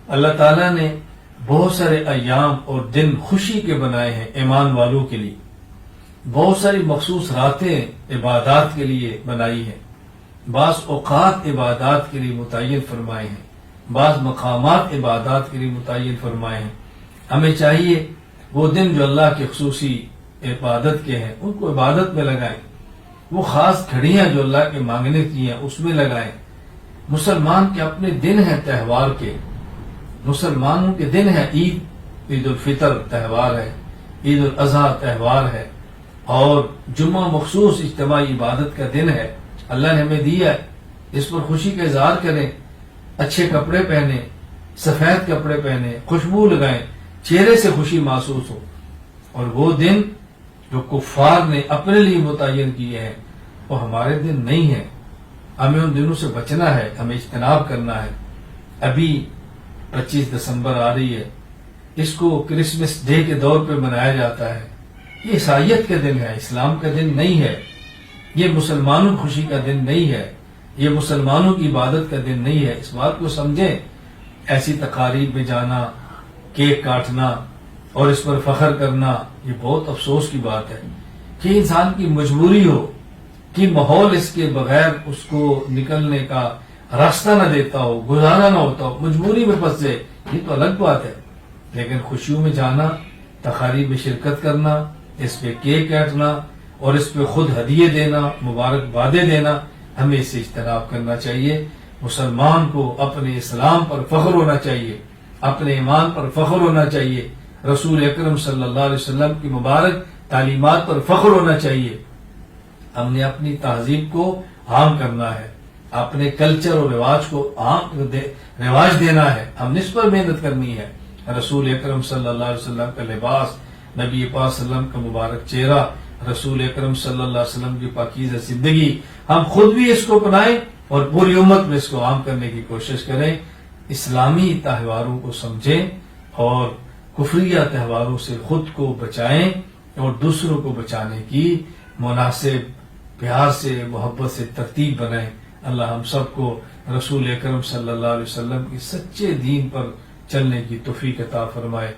اللہ تعالیٰ نے بہت سارے ایام اور دن خوشی کے بنائے ہیں ایمان والوں کے لیے، بہت ساری مخصوص راتیں عبادات کے لیے بنائی ہیں، بعض اوقات عبادات کے لیے متعین فرمائے ہیں، بعض مقامات عبادات کے لیے متعین فرمائے ہیں۔ ہمیں چاہیے وہ دن جو اللہ کے خصوصی عبادت کے ہیں ان کو عبادت میں لگائیں، وہ خاص گھڑیاں جو اللہ کے مانگنے کی ہیں اس میں لگائیں۔ مسلمان کے اپنے دن ہیں تہوار کے، مسلمانوں کے دن ہے عید الفطر تہوار ہے، عید الاضحیٰ تہوار ہے، اور جمعہ مخصوص اجتماعی عبادت کا دن ہے، اللہ نے ہمیں دیا ہے، اس پر خوشی کا اظہار کریں، اچھے کپڑے پہنیں، سفید کپڑے پہنیں، خوشبو لگائیں، چہرے سے خوشی محسوس ہو۔ اور وہ دن جو کفار نے اپنے لیے متعین کیے ہیں وہ ہمارے دن نہیں ہیں، ہمیں ان دنوں سے بچنا ہے، ہمیں اجتناب کرنا ہے۔ ابھی 25 دسمبر آ رہی ہے، اس کو کرسمس ڈے کے دور پہ منایا جاتا ہے، یہ عیسائیت کا دن ہے، اسلام کا دن نہیں ہے، یہ مسلمانوں کی خوشی کا دن نہیں ہے، یہ مسلمانوں کی عبادت کا دن نہیں ہے۔ اس بات کو سمجھیں، ایسی تقاریب میں جانا، کیک کاٹنا اور اس پر فخر کرنا، یہ بہت افسوس کی بات ہے کہ انسان کی مجبوری ہو کہ ماحول اس کے بغیر اس کو نکلنے کا راستہ نہ دیتا ہو، گزارا نہ ہوتا ہو، مجبوری میں پھنس جائے، یہ تو الگ بات ہے۔ لیکن خوشیوں میں جانا، تقاریب میں شرکت کرنا، اس پہ کیک کاٹنا اور اس پہ خود ہدیے دینا، مبارکبادیں دینا، ہمیں اس سے اجتناب کرنا چاہیے۔ مسلمان کو اپنے اسلام پر فخر ہونا چاہیے، اپنے ایمان پر فخر ہونا چاہیے، رسول اکرم صلی اللہ علیہ وسلم کی مبارک تعلیمات پر فخر ہونا چاہیے۔ ہم نے اپنی تہذیب کو عام کرنا ہے، اپنے کلچر اور رواج دینا ہے، ہم نے اس پر محنت کرنی ہے۔ رسول اکرم صلی اللہ علیہ وسلم کا لباس، نبی پاک صلی اللہ علیہ وسلم کا مبارک چہرہ، رسول اکرم صلی اللہ علیہ وسلم کی پاکیزہ زندگی، ہم خود بھی اس کو اپنائیں اور پوری امت میں اس کو عام کرنے کی کوشش کریں۔ اسلامی تہواروں کو سمجھیں اور کفریہ تہواروں سے خود کو بچائیں اور دوسروں کو بچانے کی مناسب پیار سے، محبت سے ترتیب بنائیں۔ اللہ ہم سب کو رسول اکرم صلی اللہ علیہ وسلم کی سچے دین پر چلنے کی توفیق عطا فرمائے۔